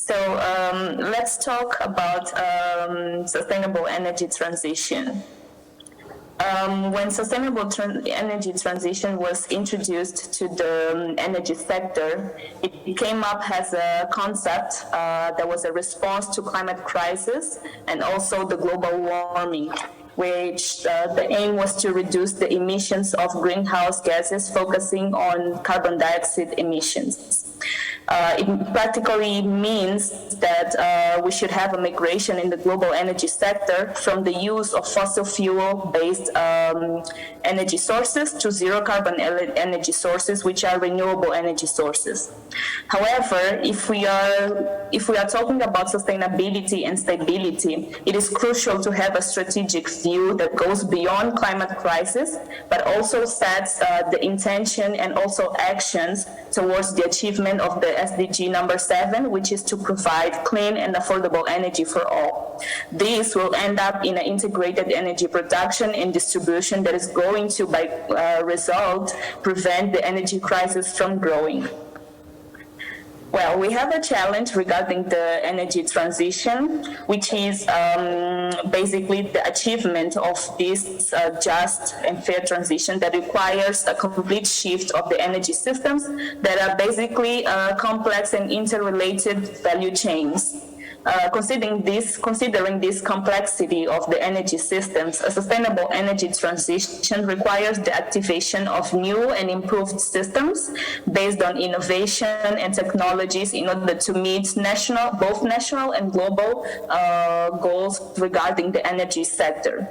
Let's talk about sustainable energy transition. When sustainable energy transition was introduced to the energy sector, it came up as a concept that was a response to climate crisis and also the global warming, which the aim was to reduce the emissions of greenhouse gases, focusing on carbon dioxide emissions. It practically means that we should have a migration in the global energy sector from the use of fossil fuel-based energy sources to zero carbon energy sources, which are renewable energy sources. However, if we are talking about sustainability and stability, it is crucial to have a strategic view that goes beyond climate crisis, but also sets the intention and also actions towards the achievement of the SDG number 7, which is to provide clean and affordable energy for all. This will end up in an integrated energy production and distribution that is going to, by result, prevent the energy crisis from growing. Well, we have a challenge regarding the energy transition, which is basically the achievement of this just and fair transition that requires a complete shift of the energy systems that are basically complex and interrelated value chains. Considering this complexity of the energy systems, a sustainable energy transition requires the activation of new and improved systems based on innovation and technologies in order to meet both national and global goals regarding the energy sector.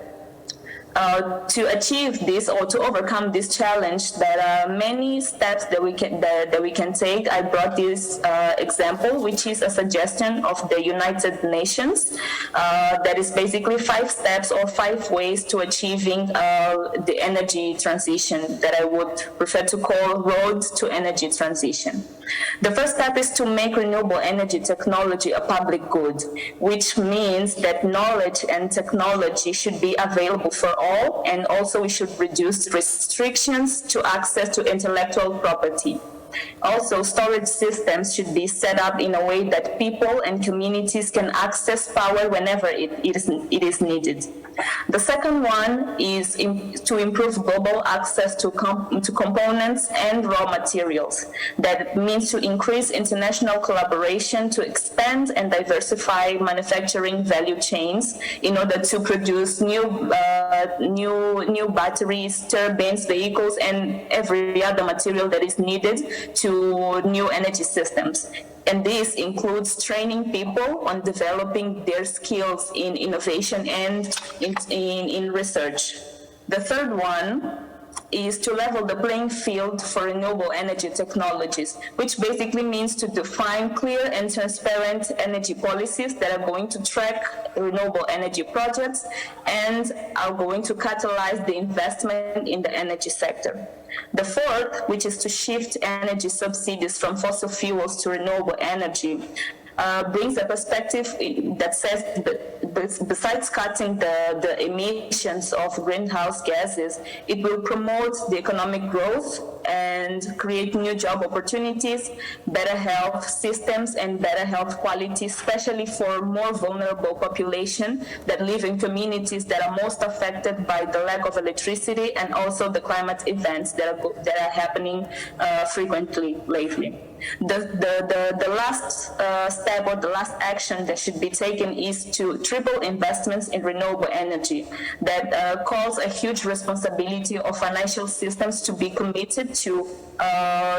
To achieve this or to overcome this challenge, there are many steps that we can take. I brought this example, which is a suggestion of the United Nations. That is basically 5 steps or 5 ways to achieving the energy transition that I would prefer to call road to energy transition. The first step is to make renewable energy technology a public good, which means that knowledge and technology should be available for all, and also we should reduce restrictions to access to intellectual property. Also, storage systems should be set up in a way that people and communities can access power whenever it is needed. The second one is to improve global access to components and raw materials. That means to increase international collaboration to expand and diversify manufacturing value chains in order to produce new batteries, turbines, vehicles, and every other material that is needed to new energy systems. And this includes training people on developing their skills in innovation and in research. The third one is to level the playing field for renewable energy technologies, which basically means to define clear and transparent energy policies that are going to track renewable energy projects and are going to catalyze the investment in the energy sector. The fourth, which is to shift energy subsidies from fossil fuels to renewable energy, brings a perspective that says that besides cutting the emissions of greenhouse gases, it will promote the economic growth and create new job opportunities, better health systems, and better health quality, especially for more vulnerable population that live in communities that are most affected by the lack of electricity and also the climate events that are happening frequently lately. The last step or the last action that should be taken is to triple investments in renewable energy. That calls a huge responsibility of financial systems to be committed to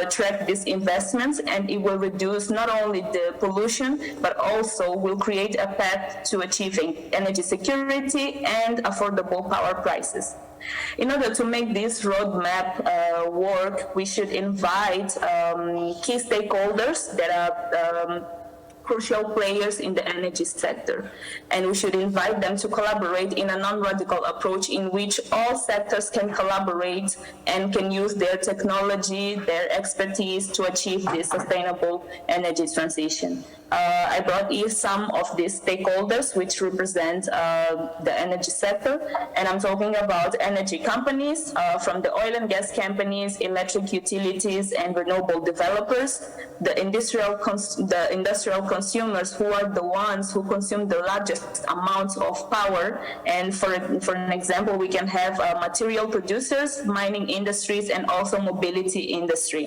track these investments, and it will reduce not only the pollution, but also will create a path to achieving energy security and affordable power prices. In order to make this roadmap work, we should invite key stakeholders that are crucial players in the energy sector. And we should invite them to collaborate in a non-radical approach in which all sectors can collaborate and can use their technology, their expertise to achieve this sustainable energy transition. I brought here some of these stakeholders which represent the energy sector, and I'm talking about energy companies, from the oil and gas companies, electric utilities, and renewable developers, the industrial consumers who are the ones who consume the largest amounts of power. And for an example, we can have material producers, mining industries, and also mobility industry.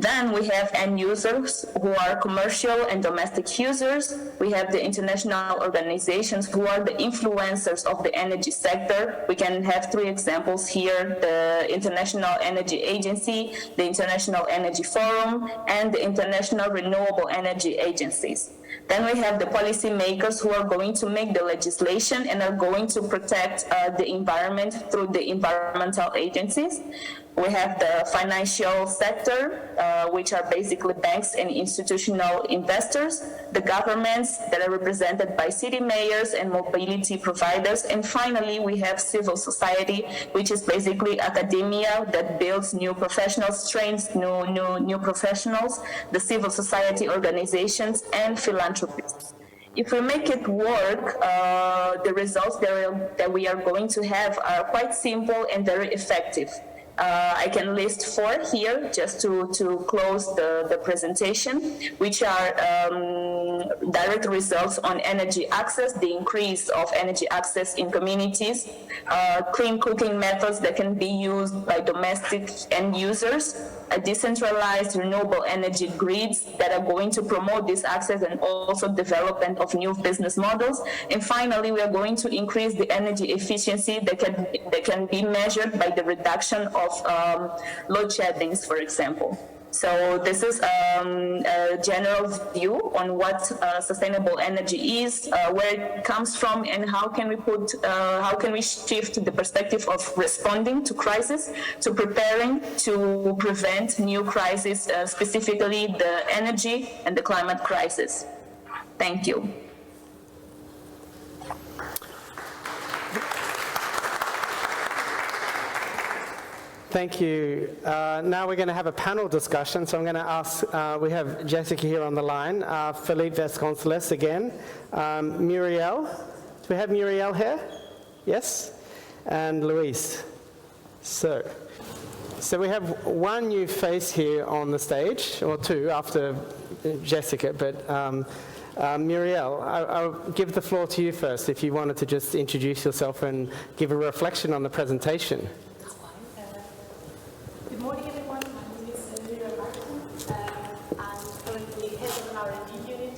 Then we have end users who are commercial and domestic users. We have the international organizations who are the influencers of the energy sector. We can have 3 examples here: the International Energy Agency, the International Energy Forum, and the International Renewable Energy Agencies. Then we have the policymakers who are going to make the legislation and are going to protect the environment through the environmental agencies. We have the financial sector, which are basically banks and institutional investors, the governments that are represented by city mayors and mobility providers, and finally we have civil society, which is basically academia that builds new professionals, trains new professionals, the civil society organizations, and philanthropists. If we make it work, the results that we are going to have are quite simple and very effective. I can list 4 here just to close the presentation, which are direct results on energy access, the increase of energy access in communities, clean cooking methods that can be used by domestic end users, a decentralized renewable energy grids that are going to promote this access and also development of new business models. And finally, we are going to increase the energy efficiency that can be measured by the reduction of load sheddings, for example. So this is a general view on what sustainable energy is, where it comes from, and how can we shift the perspective of responding to crisis, to preparing to prevent new crises, specifically the energy and the climate crisis. Thank you. Thank you. Now we're going to have a panel discussion, so I'm going to ask, we have Jéssica here on the line, Filipe Vasconcelos again, Muriel. Do we have Muriel here? Yes? And Luís. So we have 1 new face here on the stage, or 2 after Jéssica, but Muriel, I'll give the floor to you first if you wanted to just introduce yourself and give a reflection on the presentation. Good morning, everyone. My name is Muriel C.Iten. I'm currently head of an R&D unit.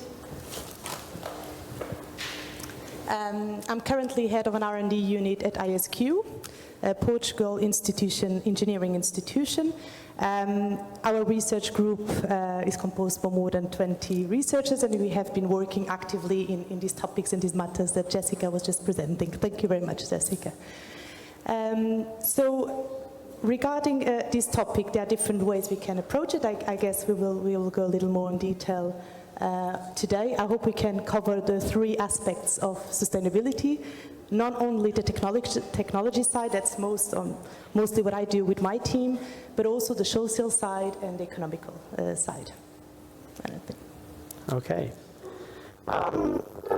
I'm currently head of an R&D unit at ISQ, Portugal engineering institution. Our research group is composed of more than 20 researchers, and we have been working actively in these topics and these matters that Jéssica was just presenting. Thank you very much, Jéssica. Regarding this topic, there are different ways we can approach it. I guess we will go a little more in detail today. I hope we can cover the 3 aspects of sustainability, not only the technology side, that's mostly what I do with my team, but also the social side and the economical side. Okay.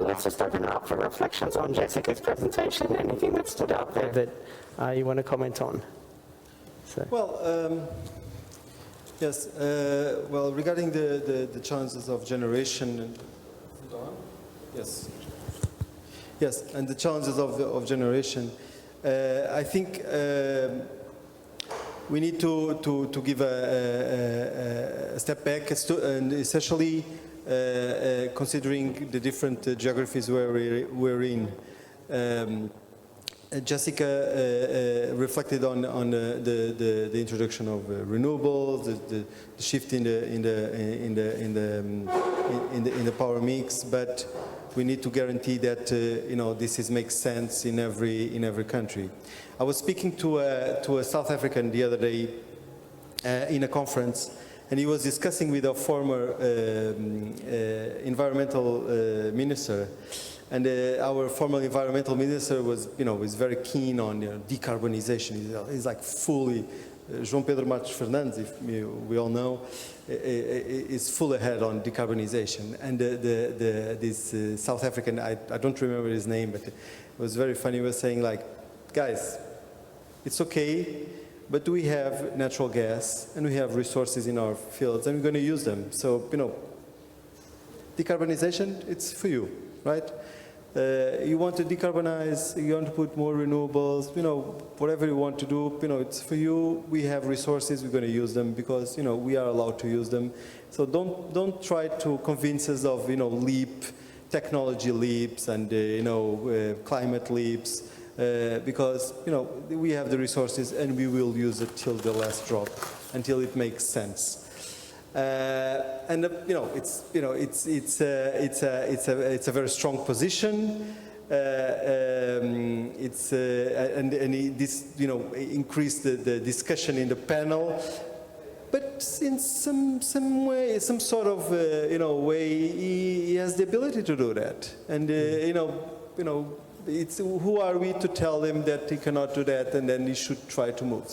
Let's just open up for reflections on Jéssica's presentation. Anything that stood out there that you want to comment on? So. Well, yes. Well, regarding the challenges of generation, yes, and the challenges of generation, I think we need to give a step back, and especially considering the different geographies where we're in. Jéssica reflected on the introduction of renewables, the shift in the power mix, but we need to guarantee that this makes sense in every country. I was speaking to a South African the other day in a conference, and he was discussing with a former environmental minister. And our former environmental minister was very keen on decarbonization. He's like fully, João Pedro Matos Fernandes, if we all know, is full ahead on decarbonization. And this South African, I don't remember his name, but it was very funny. He was saying like, guys, it's okay, but we have natural gas and we have resources in our fields and we're going to use them. So, decarbonization, it's for you, right? You want to decarbonize, you want to put more renewables, whatever you want to do, it's for you. We have resources, we're going to use them because, we are allowed to use them. So don't try to convince us of, technology leaps and, climate leaps, because, we have the resources and we will use it till the last drop, until it makes sense. It's a very strong position. This increased the discussion in the panel, but in some way, some sort of way, he has the ability to do that. And it's who are we to tell him that he cannot do that, and then he should try to move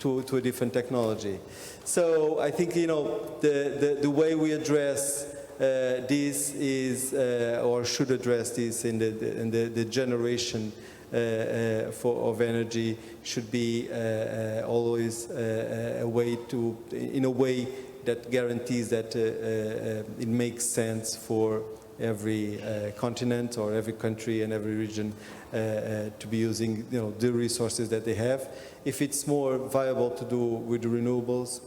to a different technology. So I think the way we address this is or should address this in the generation of energy should be always a way to, in a way that guarantees that it makes sense for every continent or every country and every region to be using the resources that they have. If it's more viable to do with the renewables,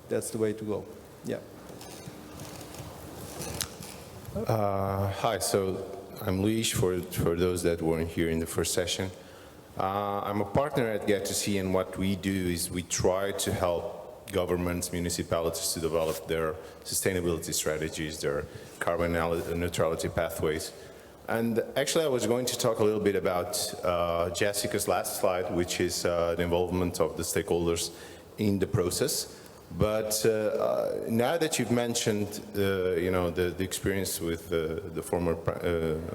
that's the way to go. Yeah. Hi, so I'm Luís, for those that weren't here in the first session. I'm a partner at Get2See, and what we do is we try to help governments, municipalities to develop their sustainability strategies, their carbon neutrality pathways. And actually I was going to talk a little bit about Jessica's last slide, which is the involvement of the stakeholders in the process. But now that you've mentioned, the experience with the former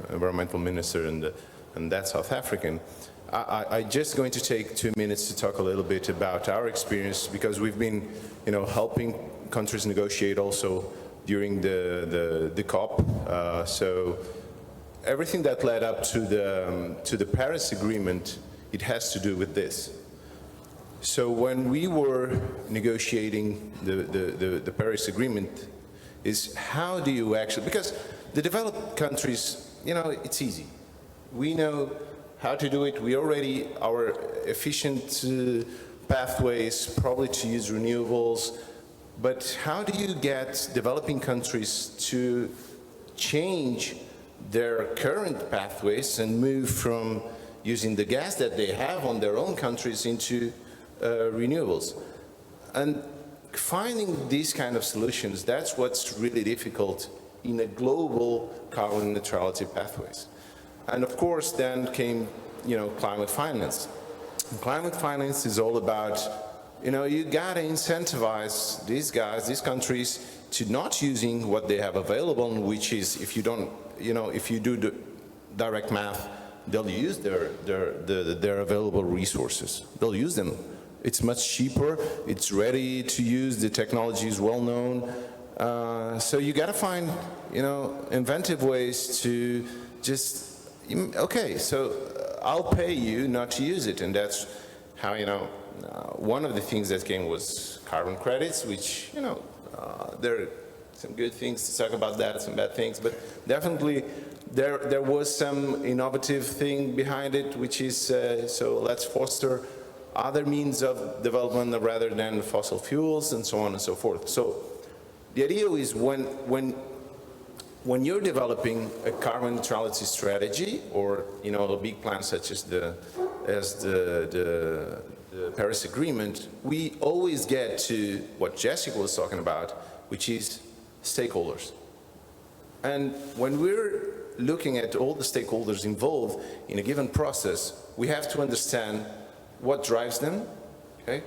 environmental minister and that South African, I'm just going to take 2 minutes to talk a little bit about our experience, because we've been, helping countries negotiate also during the COP. So everything that led up to the Paris Agreement, it has to do with this. So when we were negotiating the Paris Agreement, is how do you actually, because the developed countries, it's easy. We know how to do it. We already, our efficient pathways, probably to use renewables, but how do you get developing countries to change their current pathways and move from using the gas that they have on their own countries into renewables? And finding these kind of solutions, that's what's really difficult in a global carbon neutrality pathways. And of course, then came, climate finance. And climate finance is all about, you gotta incentivize these guys, these countries, to not using what they have available, which is, if you don't, if you do the direct math, they'll use their available resources. They'll use them. It's much cheaper. It's ready to use. The technology is well known. So you got to find, inventive ways to just, okay, so I'll pay you not to use it, and that's how, one of the things that came was carbon credits, which, there are some good things to talk about that, some bad things, but definitely there was some innovative thing behind it, which is, so let's foster other means of development rather than fossil fuels and so on and so forth. So the idea is when you're developing a carbon neutrality strategy, or a big plan such as the Paris Agreement, we always get to what Jessica was talking about, which is stakeholders. And when we're looking at all the stakeholders involved in a given process, we have to understand what drives them, okay?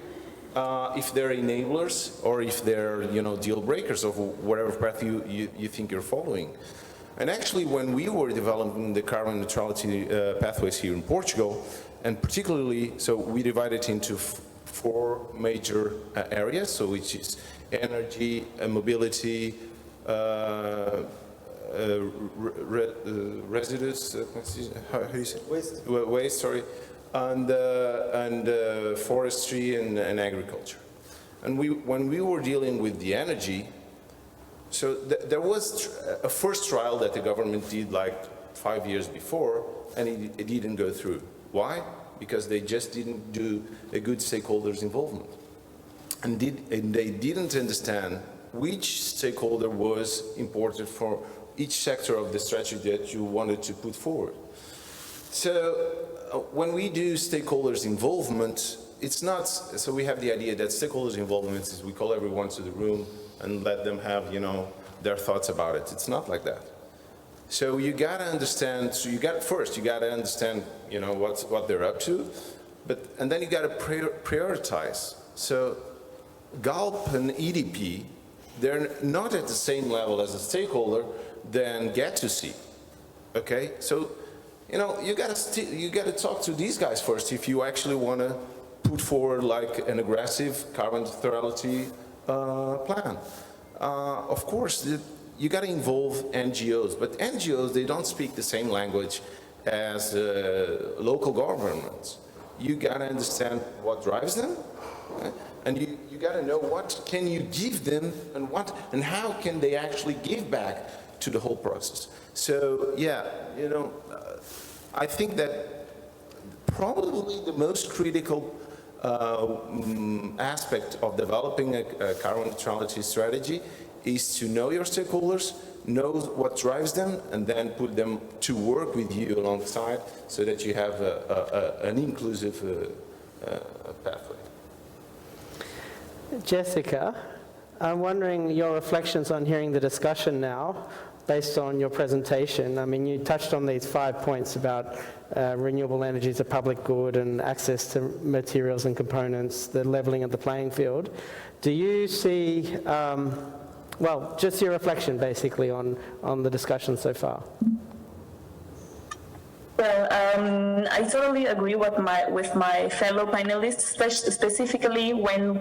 If they're enablers or if they're, deal breakers of whatever path you think you're following. And actually, when we were developing the carbon neutrality pathways here in Portugal, and particularly, so we divided into 4 major areas, so which is energy, mobility, residues, how do you say? Waste, sorry. And forestry and agriculture. And when we were dealing with the energy, So there was a first trial that the government did like 5 years before, and it didn't go through. Why? Because they just didn't do a good stakeholders involvement. And they didn't understand which stakeholder was important for each sector of the strategy that you wanted to put forward. So when we do stakeholders involvement, it's not, so we have the idea that stakeholders involvement is we call everyone to the room and let them have, you know, their thoughts about it. It's not like that. So you gotta understand, so you gotta understand, you know, what they're up to, and then you gotta prioritize. So GALP and EDP, they're not at the same level as a stakeholder than Get to See, okay? So, you know, you gotta talk to these guys first if you actually wanna put forward like an aggressive carbon neutrality plan. Of course, you got to involve NGOs, but NGOs, they don't speak the same language as local governments. You got to understand what drives them, okay? And you got to know what can you give them and how can they actually give back to the whole process. So yeah, you know, I think that probably the most critical aspect of developing a carbon neutrality strategy is to know your stakeholders, know what drives them, and then put them to work with you alongside so that you have an inclusive pathway. Jessica, I'm wondering your reflections on hearing the discussion now based on your presentation. I mean, you touched on these 5 points about renewable energy as a public good and access to materials and components, the levelling of the playing field. Do you see, well, just your reflection basically on the discussion so far? Well, I totally agree with my fellow panelists, specifically when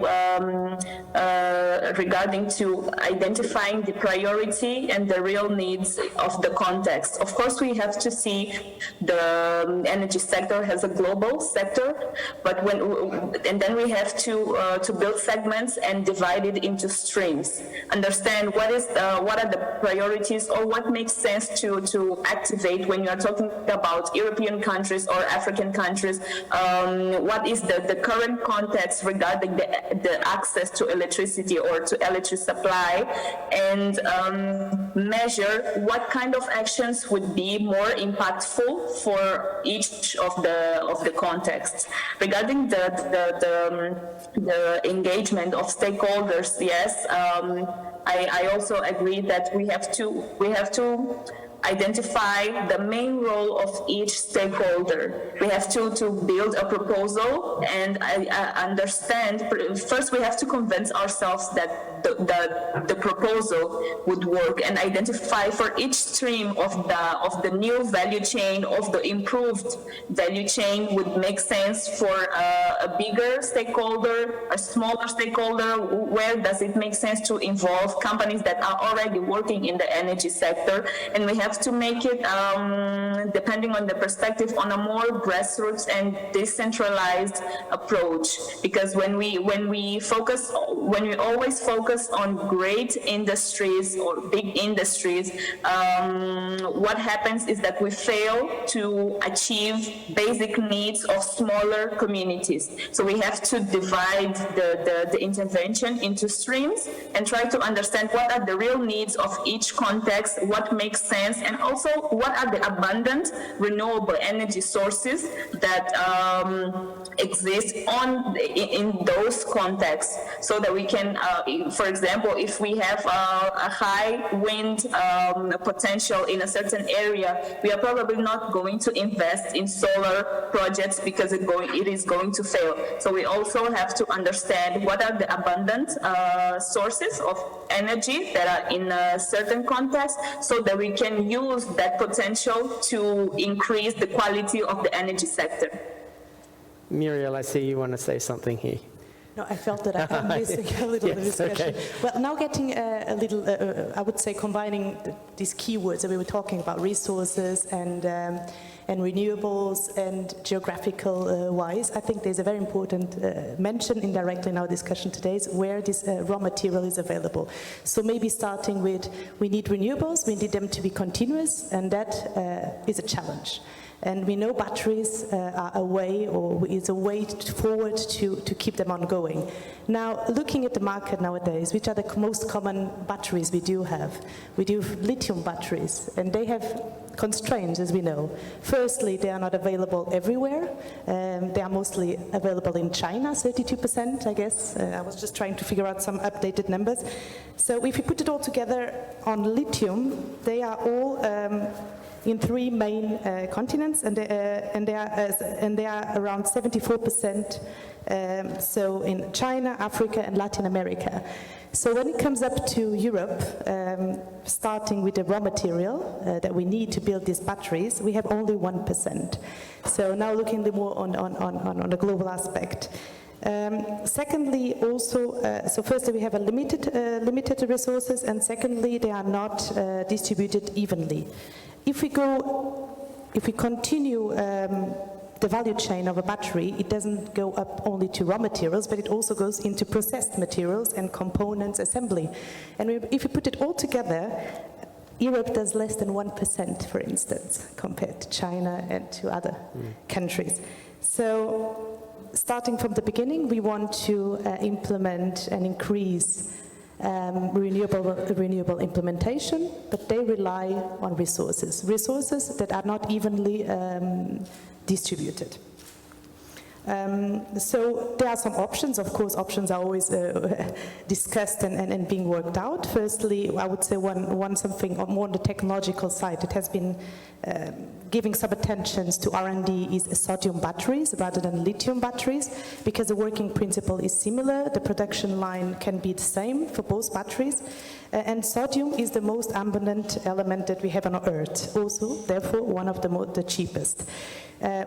regarding to identifying the priority and the real needs of the context. Of course, we have to see the energy sector as a global sector, but and then we have to build segments and divide it into streams. Understand what are the priorities or what makes sense to activate when you are talking about European countries or African countries. What is the current context regarding the access to electricity or to electricity supply, and measure what kind of actions would be more impactful for each of the contexts. Regarding the engagement of stakeholders, yes, I also agree that we have to identify the main role of each stakeholder. We have to build a proposal, and I understand, first we have to convince ourselves that the proposal would work, and identify for each stream of the new value chain, of the improved value chain, would make sense for a bigger stakeholder, a smaller stakeholder. Where does it make sense to involve companies that are already working in the energy sector? And we have to make it, depending on the perspective, on a more grassroots and decentralized approach. Because when we always focus on great industries or big industries, what happens is that we fail to achieve basic needs of smaller communities. So we have to divide the intervention into streams and try to understand what are the real needs of each context, what makes sense, and also what are the abundant renewable energy sources that exist in those contexts, so that we can, for example, if we have a high wind potential in a certain area, we are probably not going to invest in solar projects because it is going to fail. So we also have to understand what are the abundant sources of energy that are in a certain context, so that we can use that potential to increase the quality of the energy sector. Muriel, I see you want to say something here. No, I felt that I'm missing a little bit of discussion. okay. Well, now getting a little, I would say, combining these keywords that we were talking about, resources and renewables and geographical wise, I think there's a very important mention indirectly in our discussion today is where this raw material is available. So maybe starting with, we need renewables, we need them to be continuous, and that is a challenge. And we know batteries are a way, or is a way forward to keep them ongoing. Now, looking at the market nowadays, which are the most common batteries we do have? We do have lithium batteries, and they have constraints, as we know. Firstly, they are not available everywhere. They are mostly available in China, 32%, I guess. I was just trying to figure out some updated numbers. So if you put it all together on lithium, they are all in three main continents, and they are around 74%. So in China, Africa, and Latin America. So when it comes up to Europe, starting with the raw material that we need to build these batteries, we have only 1%. So now looking a little more on the global aspect. Secondly, also, so firstly we have a limited resources, and secondly they are not distributed evenly. If we continue the value chain of a battery, it doesn't go up only to raw materials, but it also goes into processed materials and components assembly. And if you put it all together, Europe does less than 1%, for instance, compared to China and to other countries. So starting from the beginning, we want to implement and increase renewable implementation, but they rely on resources that are not evenly distributed. So there are some options. Of course, options are always discussed and being worked out. Firstly, I would say one something more on the technological side that has been giving some attention to R&D is sodium batteries rather than lithium batteries, because the working principle is similar. The production line can be the same for both batteries. And sodium is the most abundant element that we have on Earth, also, therefore, one of the cheapest.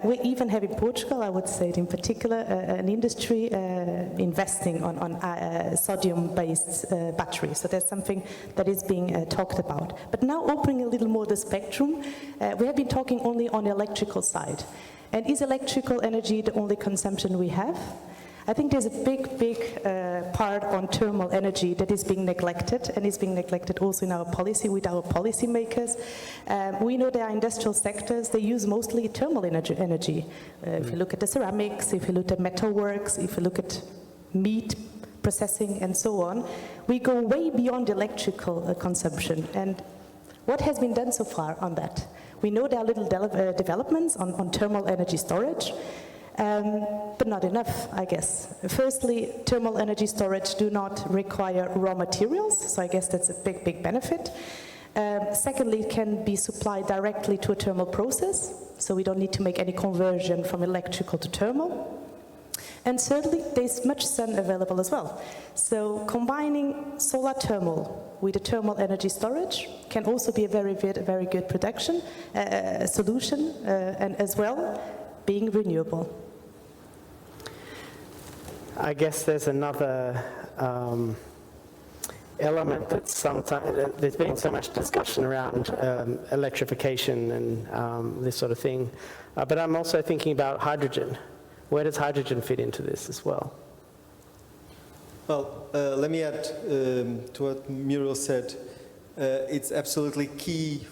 We even have in Portugal, I would say it in particular, an industry investing on sodium-based batteries. So that's something that is being talked about. But now opening a little more the spectrum, we have been talking only on the electrical side. And is electrical energy the only consumption we have? I think there's a big part on thermal energy that is being neglected, and is being neglected also in our policy with our policymakers. We know there are industrial sectors, they use mostly thermal energy. If you look at the ceramics, if you look at metalworks, if you look at meat processing and so on, we go way beyond electrical consumption. And what has been done so far on that? We know there are little developments on thermal energy storage, but not enough, I guess. Firstly, thermal energy storage do not require raw materials, so I guess that's a big benefit. Secondly, it can be supplied directly to a thermal process, so we don't need to make any conversion from electrical to thermal. And thirdly, there's much sun available as well. So combining solar thermal with the thermal energy storage can also be a very good production solution, and as well being renewable. I guess there's another element that sometimes there's been so much discussion around electrification and this sort of thing, but I'm also thinking about hydrogen. Where does hydrogen fit into this as well? Well, let me add to what Muriel said. It's absolutely key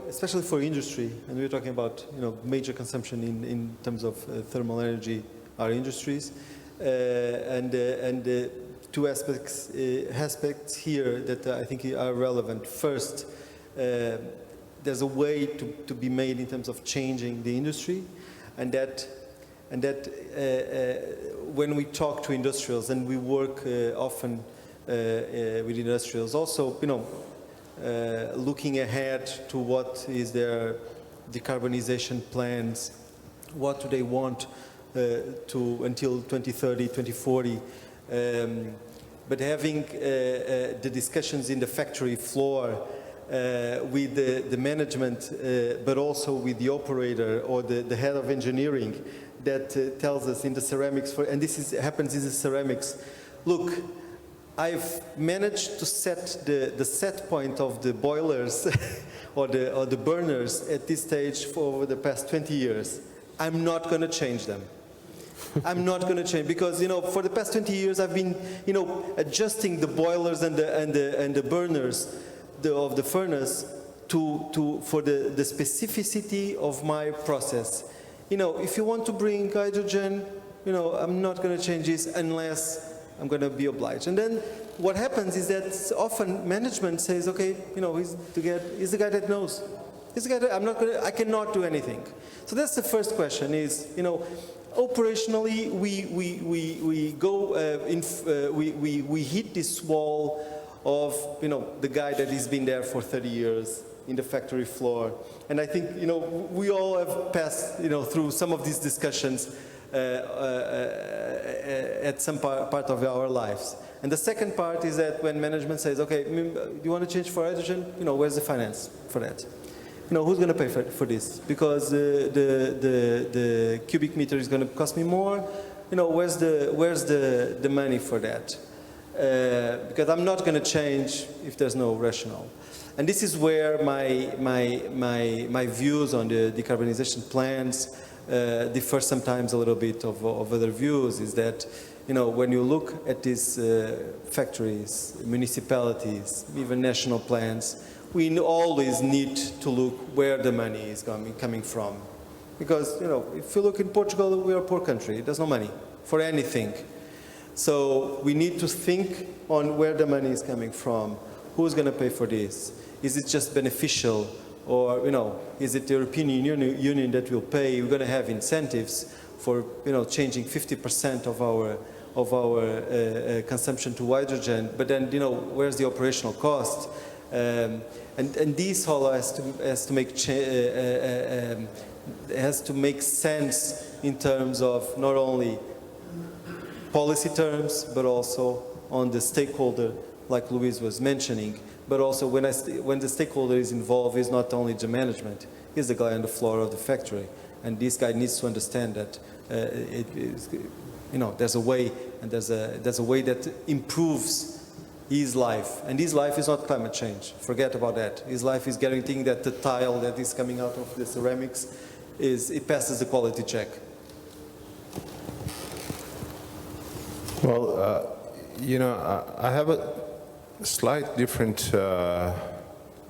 especially for industry, and we're talking about major consumption in terms of thermal energy, our industries, and two aspects here that I think are relevant. First, there's a way to be made in terms of changing the industry, and that when we talk to industrials, and we work often with industrials, also looking ahead to what is their decarbonization plans, what do they want to until 2030, 2040, but having the discussions in the factory floor with the management, but also with the operator or the head of engineering, that tells us in the ceramics, and happens in the ceramics, look, I've managed to set the set point of the boilers or the burners at this stage for over the past 20 years. I'm not going to change them. I'm not going to change, because for the past 20 years I've been adjusting the boilers and the burners of the furnace for the specificity of my process. If you want to bring hydrogen, I'm not going to change this unless I'm going to be obliged. And then what happens is that often management says, okay, he's the guy that knows. He's the guy that I cannot do anything. So that's the first question is, operationally, we hit this wall of, the guy that has been there for 30 years in the factory floor. And I think, we all have passed, through some of these discussions at some part of our lives. And the second part is that when management says, okay, do you want to change for hydrogen? Where's the finance for that? Who's going to pay for this? Because the cubic meter is going to cost me more. Where's the money for that? Because I'm not going to change if there's no rationale. And this is where my views on the decarbonization plans differ sometimes a little bit of other views. Is that when you look at these factories, municipalities, even national plans, we always need to look where the money is coming from. Because, if you look in Portugal, we are a poor country. There's no money for anything. So we need to think on where the money is coming from. Who's going to pay for this? Is it just beneficial? Or, is it the European Union that will pay? We're going to have incentives for, changing 50% of our consumption to hydrogen. But then, where's the operational cost? And this all has to make sense in terms of not only policy terms, but also on the stakeholder, like Luís was mentioning. But also when the stakeholder is involved, is not only the management, is the guy on the floor of the factory, and this guy needs to understand that there's a way, and there's a way that improves his life, and his life is not climate change. Forget about that. His life is guaranteeing that the tile that is coming out of the ceramics it passes the quality check. Well, I have a slight different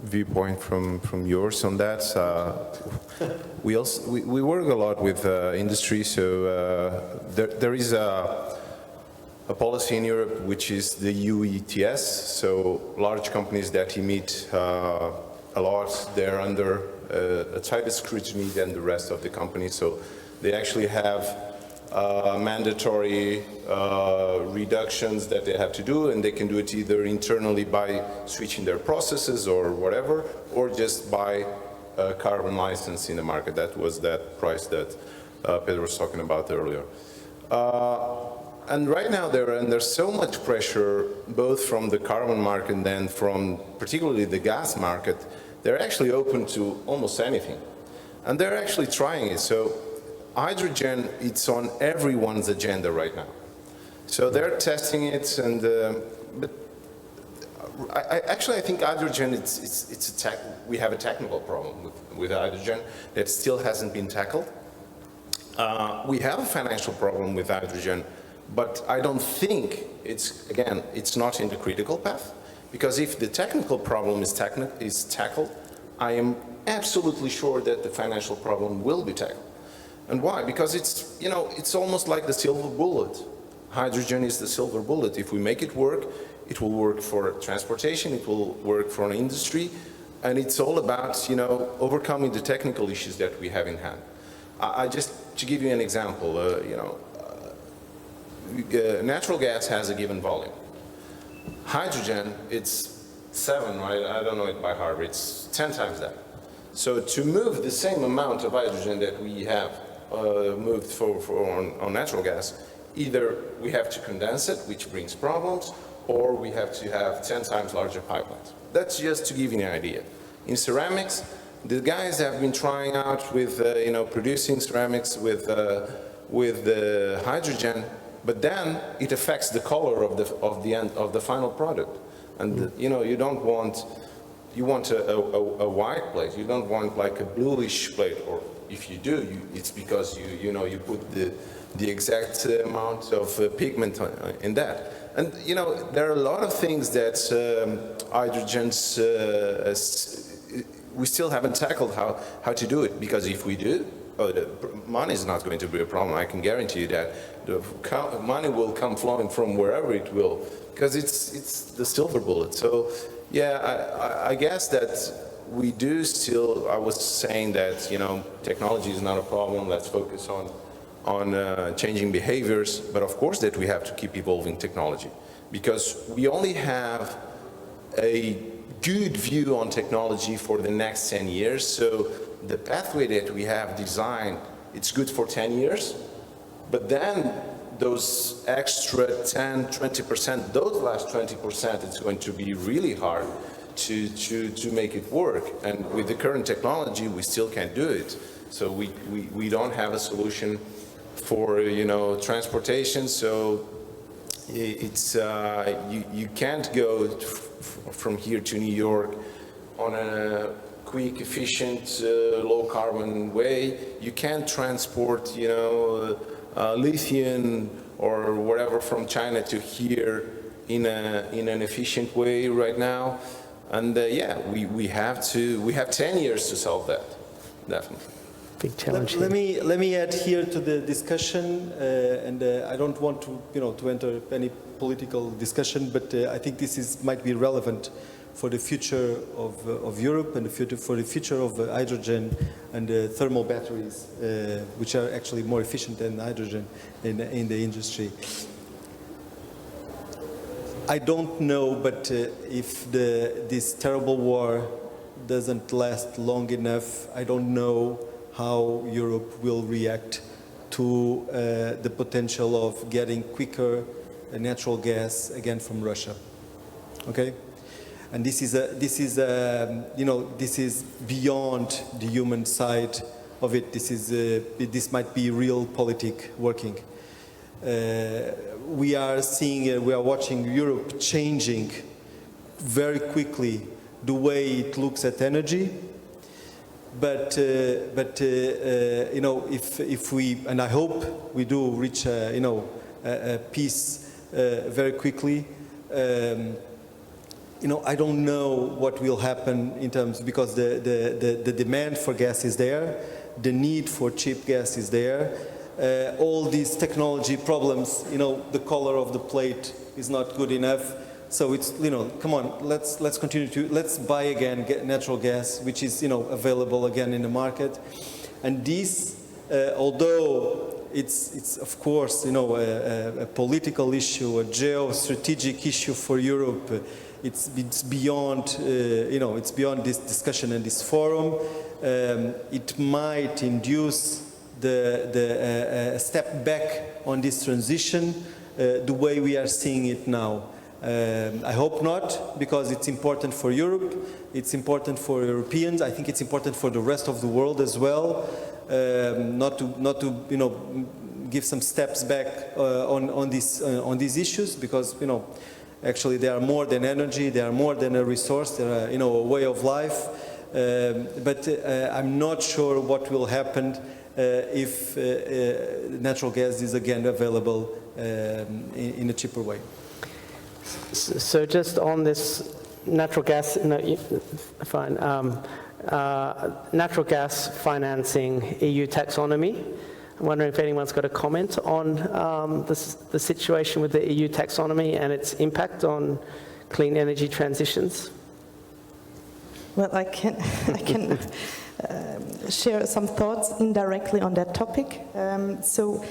viewpoint from yours on that. We work a lot with industry, so there is a policy in Europe which is the EU ETS. So large companies that emit a lot, they're under a tighter scrutiny than the rest of the companies. So they actually have mandatory reductions that they have to do, and they can do it either internally by switching their processes or whatever, or just by a carbon license in the market. That was that price that Pedro was talking about earlier. And right now they're under so much pressure, both from the carbon market and then from particularly the gas market, they're actually open to almost anything. And they're actually trying it. So hydrogen, it's on everyone's agenda right now. So they're testing it, and but I think hydrogen, we have a technical problem with hydrogen that still hasn't been tackled. We have a financial problem with hydrogen, but I don't think it's not in the critical path, because if the technical problem is tackled, I am absolutely sure that the financial problem will be tackled. And why? Because it's almost like the silver bullet. Hydrogen is the silver bullet. If we make it will work for transportation, it will work for an industry, and it's all about, overcoming the technical issues that we have in hand. To give you an example, natural gas has a given volume. Hydrogen, it's 7, right? I don't know it by heart, it's 10 times that. So to move the same amount of hydrogen that we have moved on natural gas, either we have to condense it, which brings problems, or we have to have 10 times larger pipelines. That's just to give you an idea. In ceramics, the guys have been trying out with, producing ceramics with with the hydrogen, but then it affects the color of the end of the final product. And you know, you don't want, you want a white plate. You don't want like a bluish plate, or if you do, it's because you know, you put the exact amount of pigment in that. And you know, there are a lot of things that hydrogens, we still haven't tackled how to do it, because if we do, the money is not going to be a problem. I can guarantee you that the money will come flowing from wherever it will, because it's the silver bullet. So yeah, I guess that we do still, I was saying that, you know, technology is not a problem, let's focus on changing behaviors, but of course that we have to keep evolving technology, because we only have a good view on technology for the next 10 years, so the pathway that we have designed, it's good for 10 years, but then those extra 10, 20%, those last 20%, it's going to be really hard to make it work. And with the current technology, we still can't do it. So we don't have a solution for, you know, transportation. So it's, you can't go from here to New York on a quick, efficient, low carbon way. You can't transport, you know, lithium or whatever from China to here in an efficient way right now. And yeah, we have 10 years to solve that, definitely. Big challenge. Let me add here to the discussion, and I don't want to, you know, to enter any political discussion, but I think this might be relevant for the future of Europe and for the future of hydrogen and thermal batteries, which are actually more efficient than hydrogen in the industry. I don't know, but if this terrible war doesn't last long enough, I don't know how Europe will react to the potential of getting quicker natural gas again from Russia. Okay, and this is you know, this is beyond the human side of it. This might be real politic working. We are watching Europe changing very quickly the way it looks at energy. But you know, if we, and I hope we do reach you know, a peace very quickly. You know, I don't know what will happen in terms, because the demand for gas is there, the need for cheap gas is there. All these technology problems, you know, the color of the plate is not good enough. So it's, you know, come on, let's continue to, let's buy again natural gas, which is, you know, available again in the market. And this, although it's of course, you know, a political issue, a geostrategic issue for Europe, it's beyond, you know, it's beyond this discussion and this forum. It might induce a step back on this transition, the way we are seeing it now. I hope not, because it's important for Europe, it's important for Europeans, I think it's important for the rest of the world as well, not to you know, give some steps back on these issues, because, you know, actually they are more than energy, they are more than a resource, they are, you know, a way of life. But I'm not sure what will happen if natural gas is again available in a cheaper way. So just on this natural gas, no, fine. Natural gas financing, EU taxonomy. I'm wondering if anyone's got a comment on the situation with the EU taxonomy and its impact on clean energy transitions. Well, I can share some thoughts indirectly on that topic. So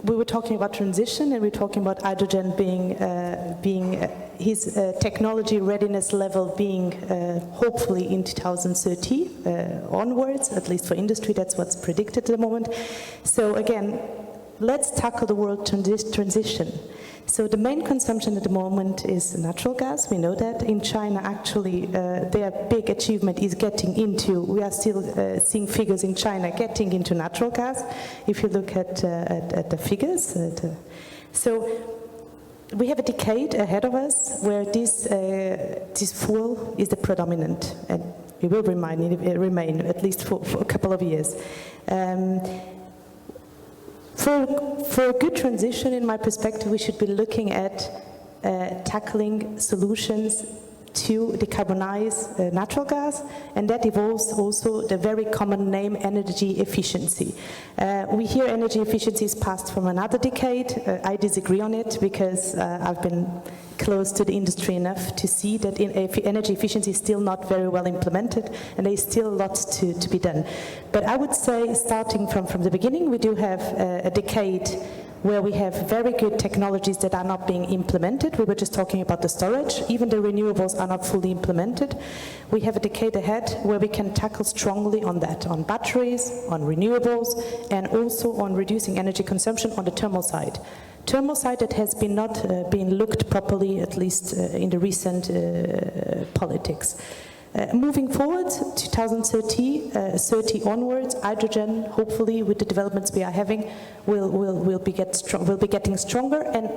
we were talking about transition, and we're talking about hydrogen being his technology readiness level being hopefully in 2030 onwards, at least for industry, that's what's predicted at the moment. So again, let's tackle the world transition. So the main consumption at the moment is natural gas, we know that. In China, actually, they are big achievement is getting into, we are still seeing figures in China getting into natural gas, if you look at the figures. So we have a decade ahead of us where this fuel is the predominant, and it will remain at least for a couple of years. For a good transition, in my perspective, we should be looking at tackling solutions to decarbonize natural gas, and that involves also the very common name energy efficiency. We hear energy efficiency is passed from another decade. I disagree on it because I've been close to the industry enough to see that energy efficiency is still not very well implemented, and there is still a lot to be done. But I would say, starting from the beginning, we do have a decade where we have very good technologies that are not being implemented. We were just talking about the storage. Even the renewables are not fully implemented. We have a decade ahead where we can tackle strongly on that, on batteries, on renewables, and also on reducing energy consumption on the thermal side. Thermal side that has been not been looked properly, at least in the recent politics. Moving forward, 2030 onwards, hydrogen, hopefully with the developments we are having, will be getting stronger, and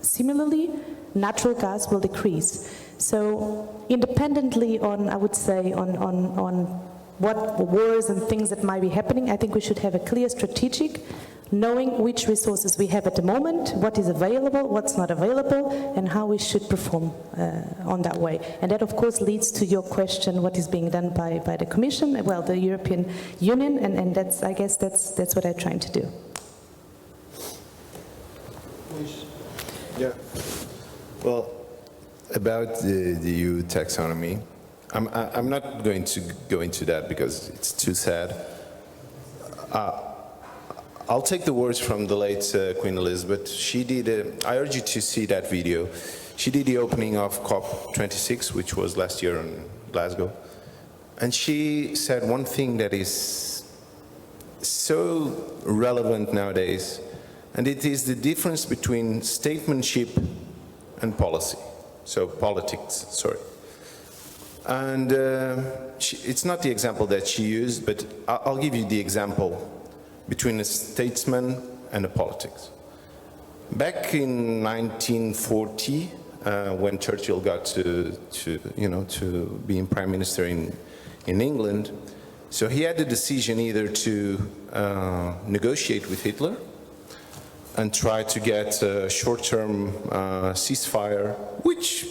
similarly, natural gas will decrease. So independently on, I would say, on what wars and things that might be happening, I think we should have a clear strategic, knowing which resources we have at the moment, what is available, what's not available, and how we should perform on that way. And that, of course, leads to your question, what is being done by the Commission, well, the European Union, and that's, I guess, that's what I'm trying to do. Yeah. Well, about the EU taxonomy, I'm not going to go into that because it's too sad. I'll take the words from the late Queen Elizabeth. She did, I urge you to see that video. She did the opening of COP26, which was last year in Glasgow. And she said one thing that is so relevant nowadays, and it is the difference between statesmanship and policy. So politics, sorry. And it's not the example that she used, but I'll give you the example between a statesman and a politics. Back in 1940, when Churchill got to being prime minister in England, so he had the decision either to negotiate with Hitler and try to get a short-term ceasefire, which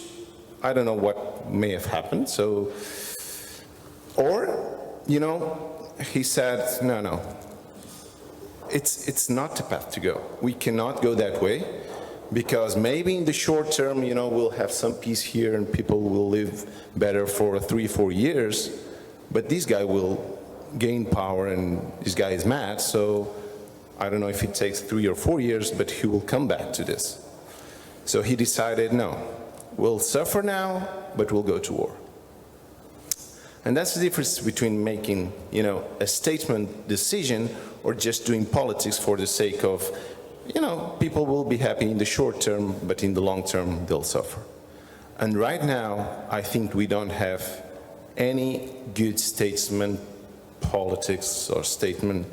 I don't know what may have happened. So, or, he said, no. It's not the path to go. We cannot go that way because maybe in the short term, we'll have some peace here and people will live better for 3-4 years, but this guy will gain power and this guy is mad, so I don't know if it takes 3 or 4 years, but he will come back to this. So he decided, no, we'll suffer now, but we'll go to war. And that's the difference between making, a statement decision or just doing politics for the sake of, people will be happy in the short term, but in the long term, they'll suffer. And right now, I think we don't have any good statesman politics or statement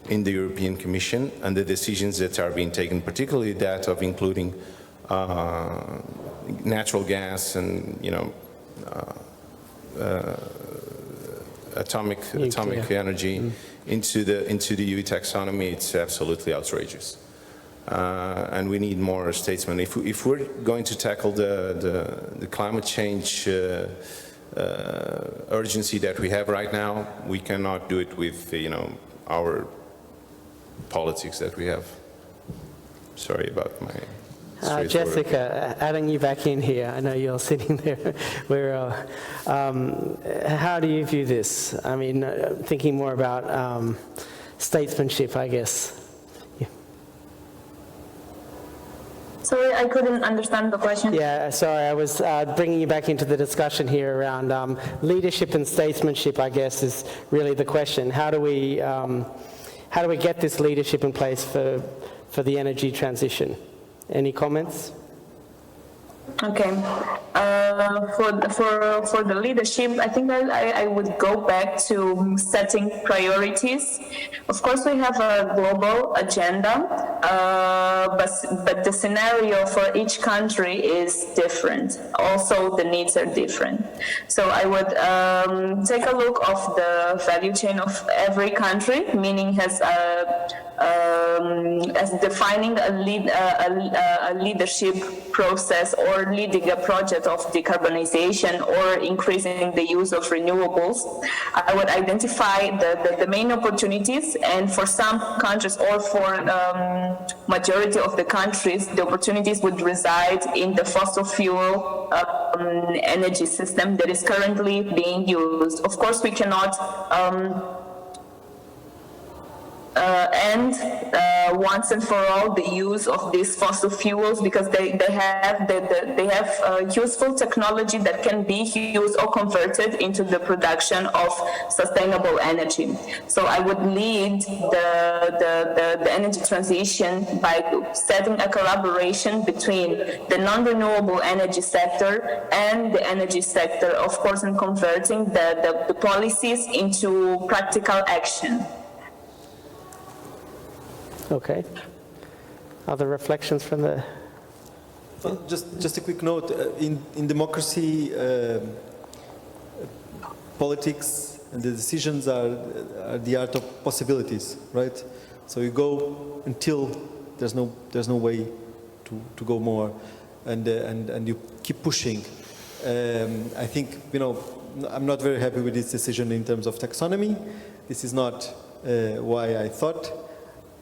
in the European Commission and the decisions that are being taken, particularly that of including natural gas and, atomic energy into the EU taxonomy. It's absolutely outrageous, and we need more statesmen. If we're going to tackle the climate change urgency that we have right now, we cannot do it with our politics that we have. Sorry about my. Jéssica, adding you back in here, I know you're sitting there. How do you view this? I mean, thinking more about statesmanship, I guess. Yeah. Sorry, I couldn't understand the question. Yeah, sorry, I was bringing you back into the discussion here around leadership and statesmanship, I guess, is really the question. How do we get this leadership in place for the energy transition? Any comments? Okay. for the leadership, I think I would go back to setting priorities. Of course, we have a global agenda, but the scenario for each country is different. Also, the needs are different. So I would take a look of the value chain of every country, meaning as defining a leadership process or leading a project of decarbonization or increasing the use of renewables. I would identify the main opportunities, and for some countries or for majority of the countries, the opportunities would reside in the fossil fuel energy system that is currently being used. Of course, we cannot end once and for all the use of these fossil fuels, because they have useful technology that can be used or converted into the production of sustainable energy. So I would lead the energy transition by setting a collaboration between the non-renewable energy sector and the energy sector, of course, and converting the policies into practical action. Okay. Other reflections from the... Well, just a quick note. In democracy, politics and the decisions are the art of possibilities, right? So you go until there's no way to go more, and you keep pushing. I think, I'm not very happy with this decision in terms of taxonomy. This is not why I thought.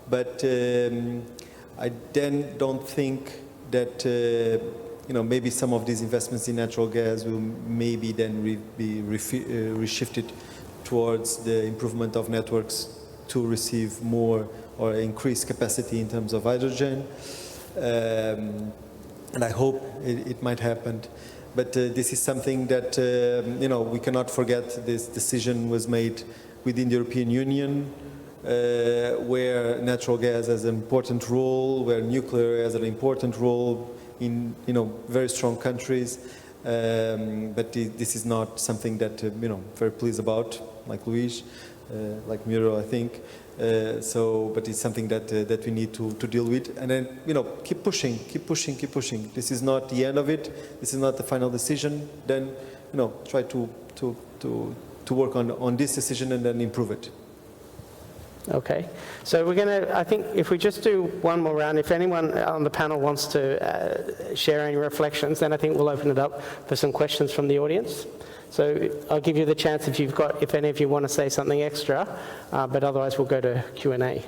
But I then don't think that maybe some of these investments in natural gas will maybe then be reshifted towards the improvement of networks to receive more or increase capacity in terms of hydrogen. And I hope it might happen. But this is something that we cannot forget. This decision was made within the European Union, where natural gas has an important role, where nuclear has an important role in very strong countries, but this is not something that very pleased about, like Luís, like Muriel, I think. But it's something that we need to deal with, and then keep pushing. This is not the end of it. This is not the final decision. Then try to work on this decision and then improve it. Okay, so we're going to, I think if we just do one more round, if anyone on the panel wants to share any reflections, then I think we'll open it up for some questions from the audience. So I'll give you the chance if any of you want to say something extra, but otherwise we'll go to Q&A. Good.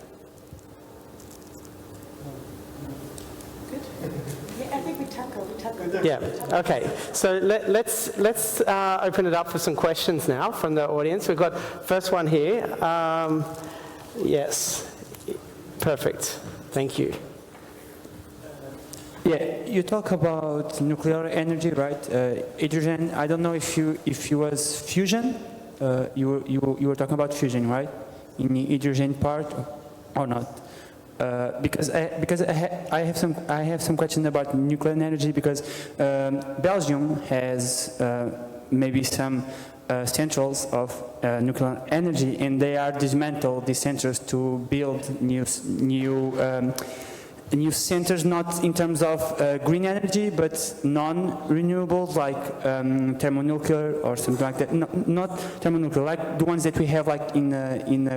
Yeah, I think we tackle. Yeah, okay. So let's open it up for some questions now from the audience. We've got first one here. Yes, perfect. Thank you. Yeah, you talk about nuclear energy, right? Hydrogen. I don't know if you was fusion. You were talking about fusion, right? In the hydrogen part, or not? Because I have some question about nuclear energy, because Belgium has maybe some centrals of nuclear energy, and they are dismantle these centers to build new centers, not in terms of green energy, but non-renewables, like thermonuclear or something like that. Not thermonuclear, like the ones that we have, like in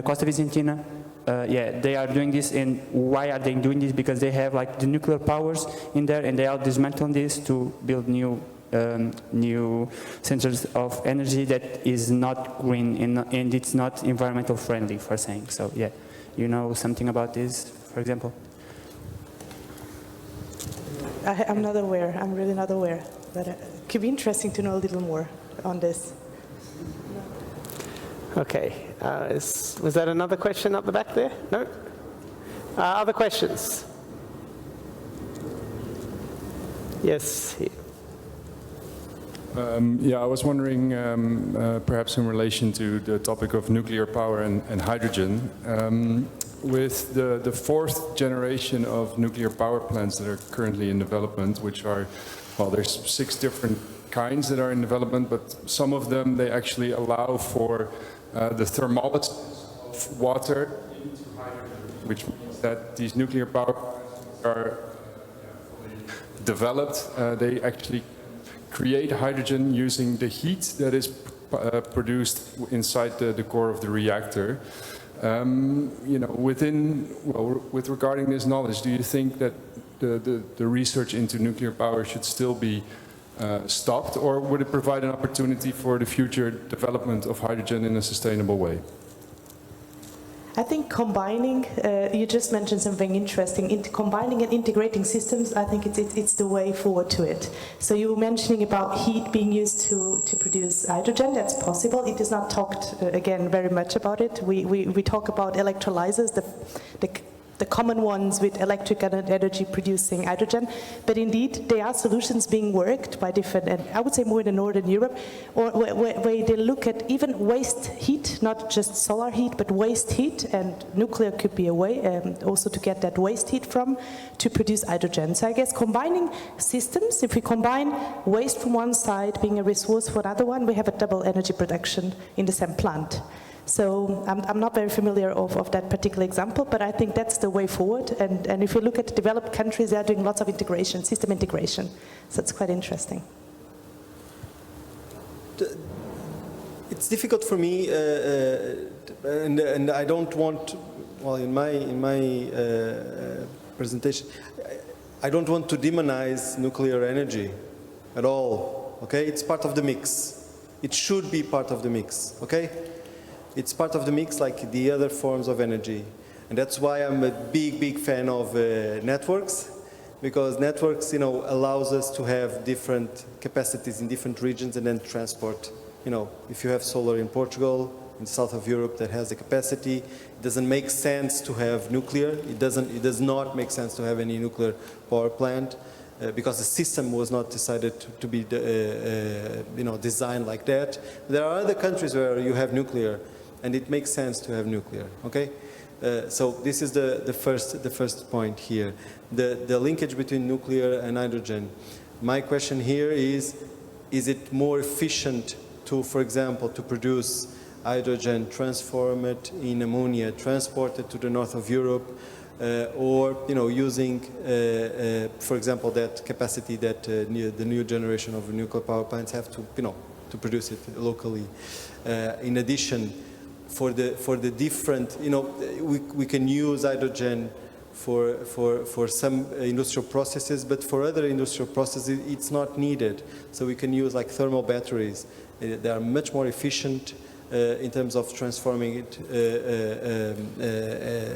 Costa Vicentina. Yeah, they are doing this, and why are they doing this? Because they have like the nuclear powers in there, and they are dismantling this to build new centers of energy that is not green and it's not environmental friendly, for saying. So yeah, you know something about this, for example? I'm not aware. I'm really not aware. But it could be interesting to know a little more on this. Okay. Was that another question up the back there? No? Other questions? Yes. Yeah, I was wondering, perhaps in relation to the topic of nuclear power and hydrogen, with the fourth generation of nuclear power plants that are currently in development, which are, well, there's 6 different kinds that are in development, but some of them, they actually allow for the thermolysis of water into hydrogen, which means that these nuclear power plants are developed. They actually create hydrogen using the heat that is produced inside the core of the reactor. With regarding this knowledge, do you think that the research into nuclear power should still be stopped, or would it provide an opportunity for the future development of hydrogen in a sustainable way? I think combining, you just mentioned something interesting, combining and integrating systems, I think it's the way forward to it. So you were mentioning about heat being used to produce hydrogen, that's possible. It is not talked, again, very much about it. We talk about electrolyzers, the common ones with electric energy producing hydrogen, but indeed there are solutions being worked by different, and I would say more in Northern Europe, or where they look at even waste heat, not just solar heat, but waste heat, and nuclear could be a way also to get that waste heat from, to produce hydrogen. So I guess combining systems, if we combine waste from one side being a resource for another one, we have a double energy production in the same plant. So I'm not very familiar of that particular example, but I think that's the way forward. And if you look at the developed countries, they're doing lots of integration, system integration. So it's quite interesting. It's difficult for me, and I don't want, well, in my presentation, I don't want to demonize nuclear energy at all. Okay, it's part of the mix. It should be part of the mix. Okay. It's part of the mix like the other forms of energy. And that's why I'm a big fan of networks, because networks, allows us to have different capacities in different regions and then transport. If you have solar in Portugal, in the south of Europe that has the capacity, it doesn't make sense to have nuclear. It does not make sense to have any nuclear power plant because the system was not decided to be designed like that. There are other countries where you have nuclear, and it makes sense to have nuclear, okay? So this is the first point here. The linkage between nuclear and hydrogen. My question here is it more efficient to, for example, to produce hydrogen, transform it in ammonia, transport it to the north of Europe, or using, for example, that capacity that the new generation of nuclear power plants have to, to produce it locally. In addition, for the different, we can use hydrogen for some industrial processes, but for other industrial processes, it's not needed. So we can use like thermal batteries. They are much more efficient in terms of transforming it,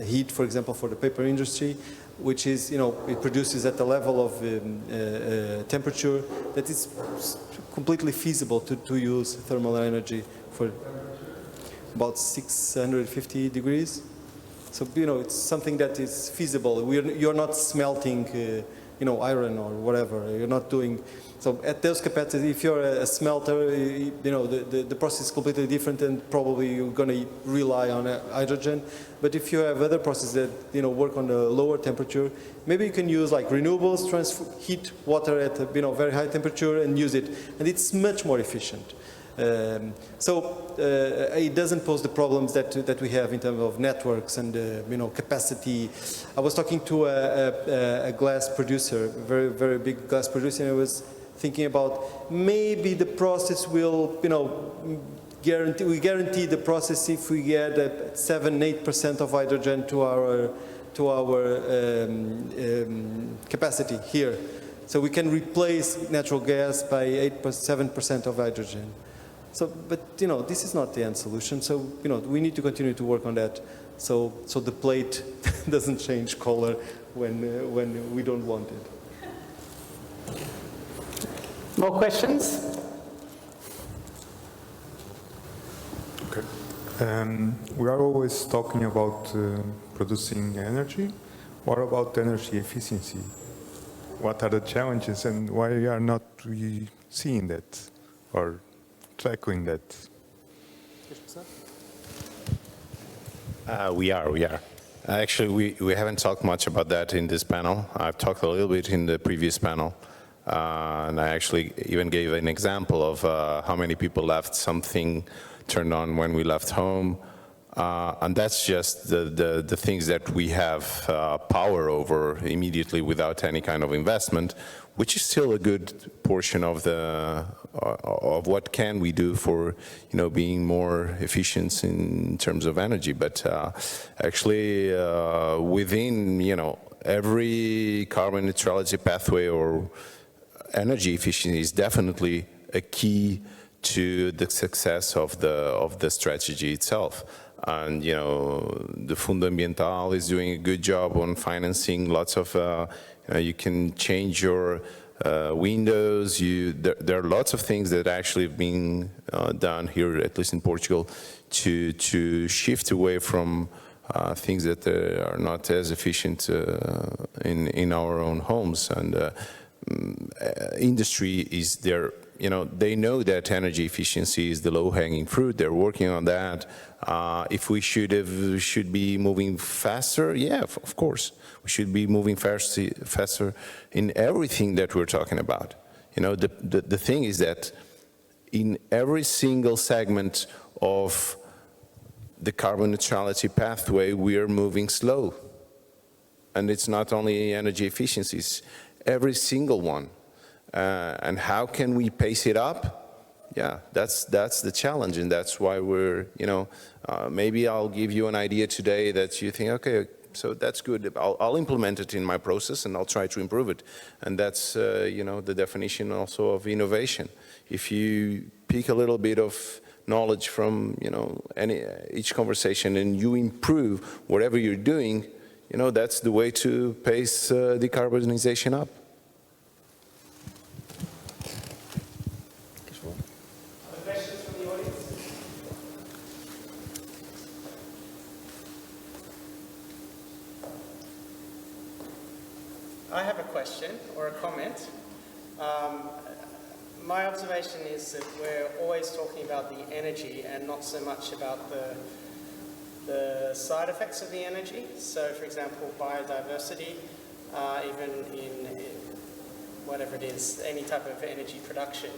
heat, for example, for the paper industry, which is, it produces at a level of temperature that is completely feasible to use thermal energy for about 650 degrees. So, it's something that is feasible. You're not smelting, iron or whatever. You're not doing. So at those capacities, if you're a smelter, the process is completely different, and probably you're going to rely on hydrogen. But if you have other processes that work on a lower temperature, maybe you can use like renewables, heat water at a very high temperature and use it, and it's much more efficient. It doesn't pose the problems that we have in terms of networks and capacity. I was talking to a glass producer, a very, very big glass producer, and I was thinking about maybe the process will, guarantee the process if we get 7-8% of hydrogen to our capacity here. So we can replace natural gas by 7% of hydrogen. So, but this is not the end solution. So, we need to continue to work on that. So the plate doesn't change color when we don't want it. More questions? Okay. We are always talking about producing energy. What about energy efficiency? What are the challenges, and why are not we seeing that or tracking that? We are. Actually, we haven't talked much about that in this panel. I've talked a little bit in the previous panel. And I actually even gave an example of how many people left something turned on when we left home. And that's just the things that we have power over immediately without any kind of investment, which is still a good portion of of what can we do for being more efficient in terms of energy. But actually within every carbon neutrality pathway or energy efficiency is definitely a key to the success of the strategy itself. And the Fundo Ambiental is doing a good job on financing lots of you can change your windows. There are lots of things that actually have been done here, at least in Portugal, to shift away from things that are not as efficient in our own homes. And industry is there. They know that energy efficiency is the low-hanging fruit. They're working on that. If we should be moving faster, yeah, of course. We should be moving faster in everything that we're talking about. The thing is that in every single segment of the carbon neutrality pathway, we are moving slow. And it's not only energy efficiencies, every single one. And how can we pace it up? Yeah, that's the challenge, and that's why we're, maybe I'll give you an idea today that you think, okay, so that's good. I'll implement it in my process, and I'll try to improve it. And that's, the definition also of innovation. If you pick a little bit of knowledge from, each conversation, and you improve whatever you're doing, that's the way to pace decarbonization up. I have a question or a comment. My observation is that we're always talking about the energy and not so much about the side effects of the energy. So, for example, biodiversity, even in whatever it is, any type of energy production.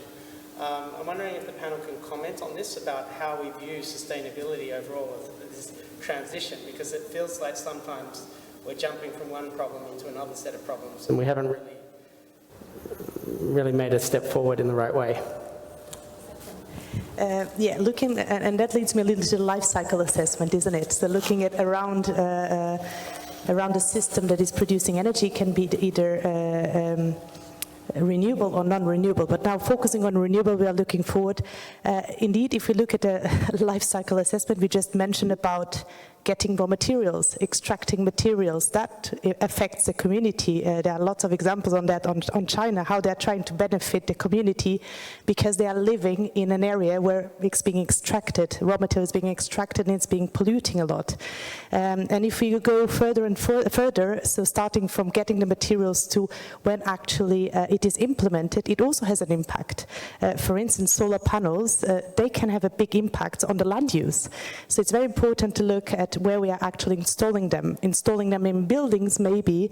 I'm wondering if the panel can comment on this, about how we view sustainability overall of this transition, because it feels like sometimes we're jumping from one problem into another set of problems. And we haven't really made a step forward in the right way. Yeah, looking, and that leads me a little to the life cycle assessment, isn't it? So looking at around the system that is producing energy can be either renewable or non-renewable, but now focusing on renewable, we are looking forward. Indeed, if we look at the life cycle assessment, we just mentioned about getting raw materials, extracting materials, that affects the community. There are lots of examples on that, on China, how they're trying to benefit the community because they are living in an area where it's being extracted, raw materials being extracted, and it's being polluting a lot. And if we go further and further, so starting from getting the materials to when actually it is implemented, it also has an impact. For instance, solar panels, they can have a big impact on the land use. So it's very important to look at where we are actually installing them. Installing them in buildings maybe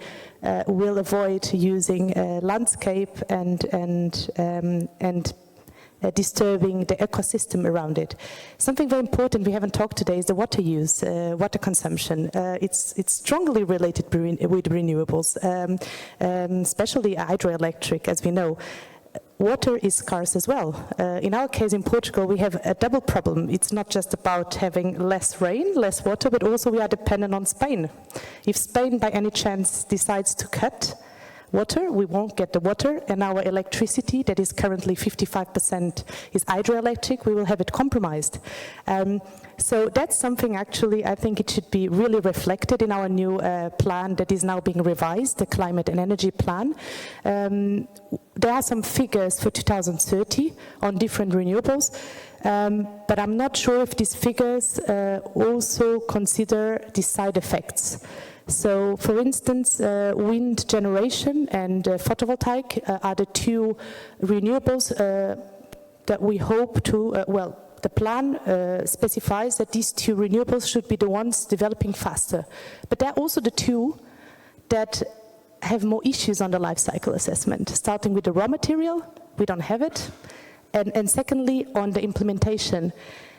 will avoid using landscape and disturbing the ecosystem around it. Something very important we haven't talked today is the water use, water consumption. It's strongly related with renewables, especially hydroelectric, as we know. Water is scarce as well. In our case in Portugal, we have a double problem. It's not just about having less rain, less water, but also we are dependent on Spain. If Spain by any chance decides to cut water, we won't get the water, and our electricity, that is currently 55% is hydroelectric, we will have it compromised. So that's something actually, I think it should be really reflected in our new plan that is now being revised, the climate and energy plan. There are some figures for 2030 on different renewables, but I'm not sure if these figures also consider the side effects. So, for instance, wind generation and photovoltaic are the two renewables that we hope to, the plan specifies that these two renewables should be the ones developing faster. But they're also the two that have more issues on the life cycle assessment, starting with the raw material, we don't have it, and secondly, on the implementation.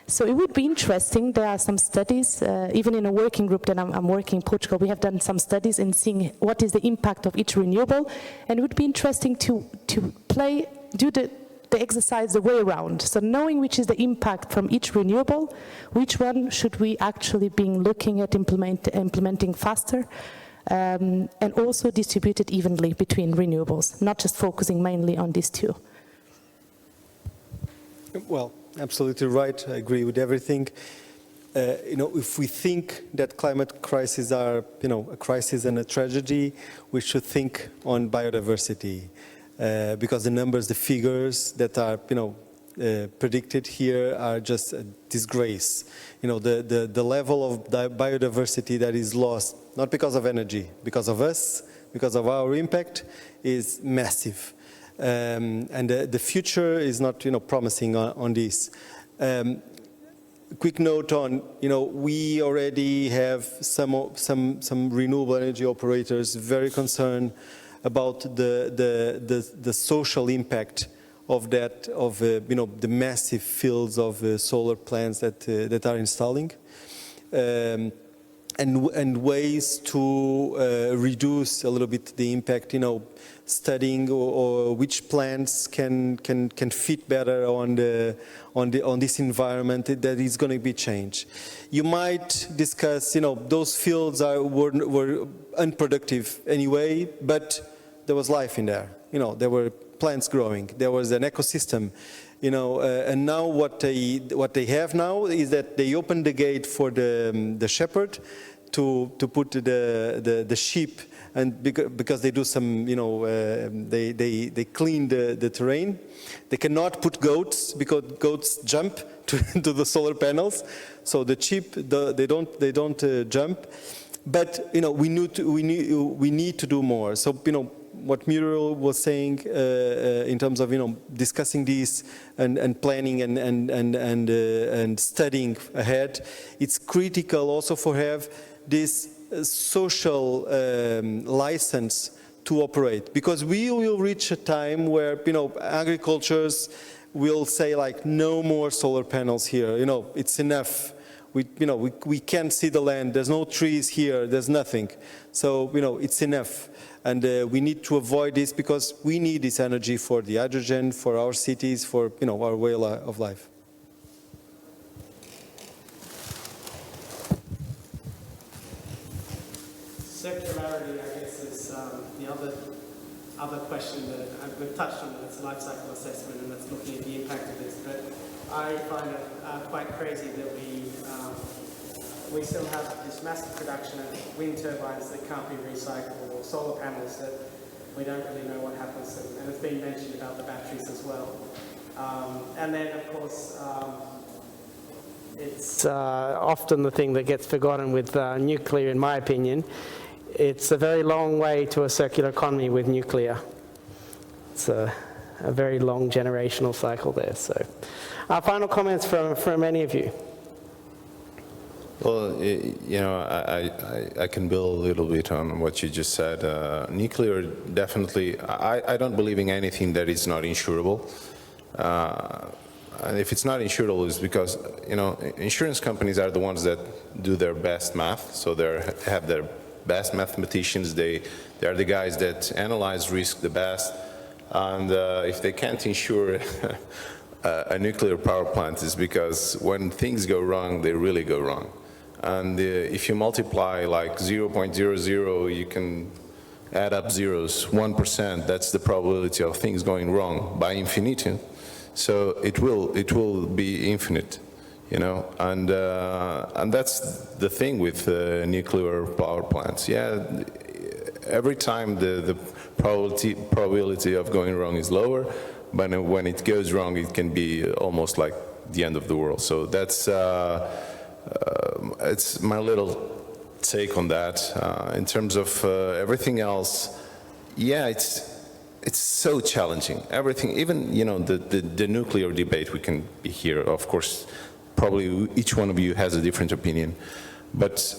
So it would be interesting, there are some studies, even in a working group that I'm working in Portugal, we have done some studies in seeing what is the impact of each renewable, and it would be interesting to do the exercise the way around. So knowing which is the impact from each renewable, which one should we actually be looking at implementing faster, and also distributed evenly between renewables, not just focusing mainly on these two. Well, absolutely right. I agree with everything. If we think that climate crises are, a crisis and a tragedy, we should think on biodiversity, because the numbers, the figures that are, predicted here are just a disgrace. The level of biodiversity that is lost, not because of energy, because of us, because of our impact, is massive. And the future is not, promising on this. Quick note on, we already have some renewable energy operators very concerned about the social impact of that, the massive fields of solar plants that are installing. And ways to reduce a little bit the impact, studying or which plants can fit better on this environment that is going to be changed. You might discuss, those fields were unproductive anyway, but there was life in there. There were plants growing. There was an ecosystem. And now what they have now is that they open the gate for the shepherd to put the sheep, and because they do some, they clean the terrain. They cannot put goats because goats jump to the solar panels. So the sheep they don't jump. But we need to do more. So what Muriel was saying in terms of discussing this and planning and studying ahead, it's critical also for have this social license to operate, because we will reach a time where agricultures will say like no more solar panels here. It's enough. We can't see the land. There's no trees here. There's nothing. So it's enough. And we need to avoid this because we need this energy for the hydrogen, for our cities, for our way of life. Circularity, I guess, is the other question that we've touched on. It's life cycle assessment, and that's looking at the impact of this. But I find it quite crazy that we still have this massive production of wind turbines that can't be recycled, or solar panels that we don't really know what happens to them. And it's been mentioned about the batteries as well. And then, of course, it's often the thing that gets forgotten with nuclear, in my opinion. It's a very long way to a circular economy with nuclear. It's a very long generational cycle there. So, final comments from any of you? Well, I can build a little bit on what you just said. Nuclear, definitely, I don't believe in anything that is not insurable. And if it's not insurable, it's because, insurance companies are the ones that do their best math, so they have their best mathematicians. They are the guys that analyze risk the best. And if they can't insure a nuclear power plant, it's because when things go wrong, they really go wrong. And if you multiply like 0.00, you can add up zeros, 1%, that's the probability of things going wrong by infinitum. So it will be infinite, and that's the thing with nuclear power plants. Yeah, every time the probability of going wrong is lower, but when it goes wrong, it can be almost like the end of the world. So that's it's my little take on that. In terms of everything else, yeah, it's so challenging. Everything, even the nuclear debate, we can be here. Of course, probably each one of you has a different opinion, but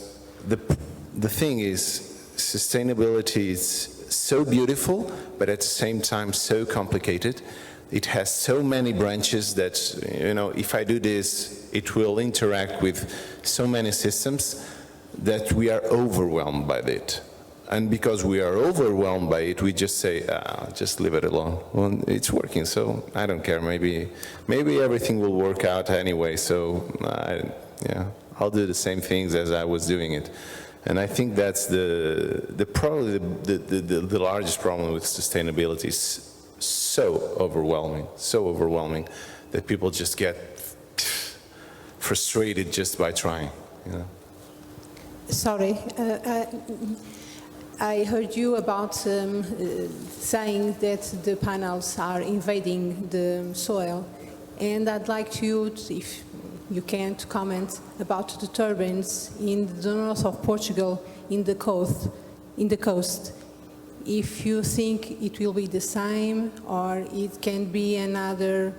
the thing is, sustainability is so beautiful, but at the same time so complicated. It has so many branches that, you know, if I do this, it will interact with so many systems that we are overwhelmed by it. And because we are overwhelmed by it, we just say, just leave it alone. Well, it's working, so I don't care. Maybe everything will work out anyway, so yeah, I'll do the same things as I was doing it. And I think that's probably the largest problem with sustainability. Is so overwhelming that people just get frustrated just by trying. You know? Sorry, I heard you about saying that the panels are invading the soil, and I'd like you, if you can, to comment about the turbines in the north of Portugal, in the coast. If you think it will be the same, or it can be another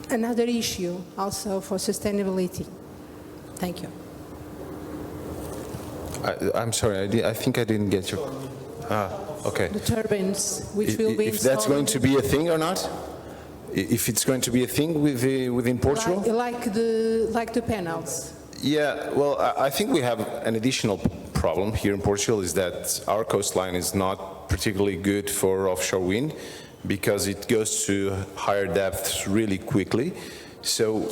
issue also for sustainability. Thank you. I'm sorry, I think I didn't get you. Okay. The turbines, which will be if that's going to be a thing or not? If it's going to be a thing within Portugal? Like the panels. Yeah, well, I think we have an additional problem here in Portugal, is that our coastline is not particularly good for offshore wind because it goes to higher depths really quickly. So,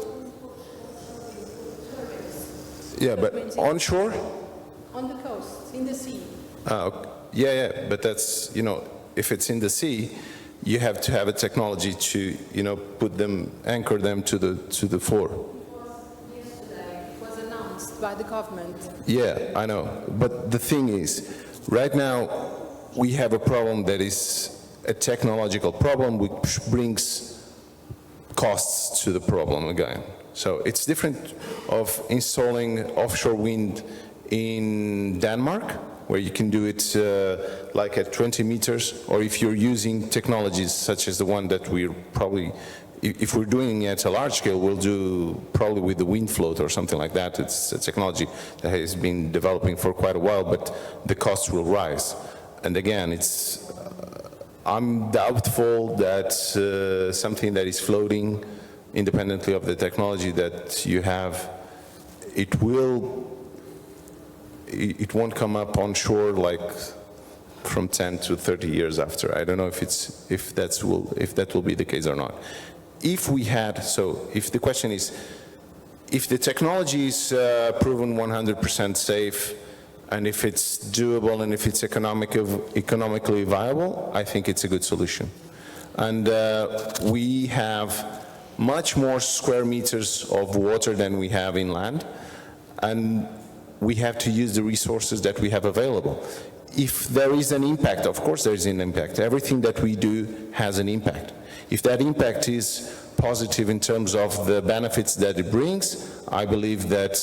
yeah, but onshore? On the coast, in the sea. Yeah, but that's, you know, if it's in the sea, you have to have a technology to, you know, anchor them to the floor. Yesterday it was announced by the government. Yeah, I know. But the thing is, right now we have a problem that is a technological problem which brings costs to the problem again. So it's different of installing offshore wind in Denmark, where you can do it like at 20 meters, or if you're using technologies such as the one that we're probably, if we're doing it at a large scale, we'll do probably with the wind float or something like that. It's a technology that has been developing for quite a while, but the costs will rise. And again, I'm doubtful that something that is floating independently of the technology that you have, it won't come up on shore like from 10 to 30 years after. I don't know if that will be the case or not. If we had, so if the question is, if the technology is proven 100% safe, and if it's doable and if it's economically viable, I think it's a good solution. And we have much more square meters of water than we have inland, and we have to use the resources that we have available. If there is an impact, of course there is an impact. Everything that we do has an impact. If that impact is positive in terms of the benefits that it brings, I believe that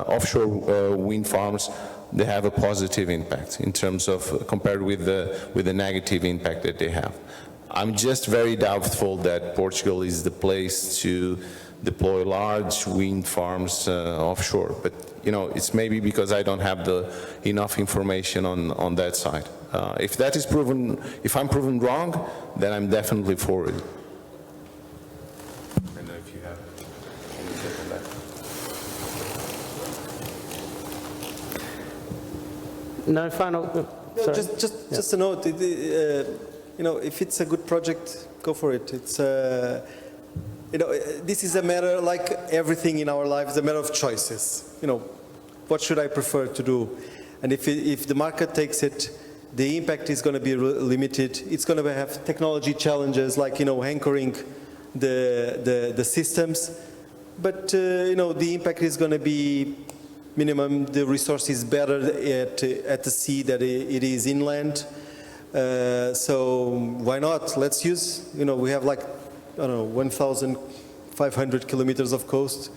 offshore wind farms, they have a positive impact in terms of compared with the negative impact that they have. I'm just very doubtful that Portugal is the place to deploy large wind farms offshore, but you know, it's maybe because I don't have enough information on that side. If that is proven, if I'm proven wrong, then I'm definitely for it. I don't know if you have anything on that. No final. No, just a note. You know, if it's a good project, go for it. It's you know, this is a matter, like everything in our lives, a matter of choices. You know, what should I prefer to do? And if the market takes it, the impact is going to be limited. It's going to have technology challenges, like, you know, anchoring the systems. But you know, the impact is going to be minimum. The resource is better at the sea than it is inland. So why not? Let's use. You know, we have like, I don't know, 1,500 kilometers of coast,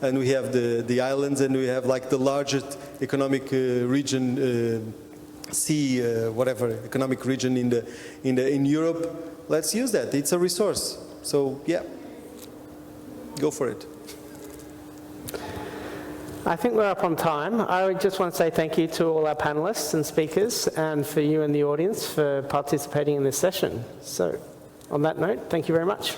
and we have the islands, and we have like the largest economic region, whatever economic region in Europe. Let's use that. It's a resource. So yeah, go for it. I think we're up on time. I just want to say thank you to all our panelists and speakers, and for you in the audience for participating in this session. So, on that note, thank you very much.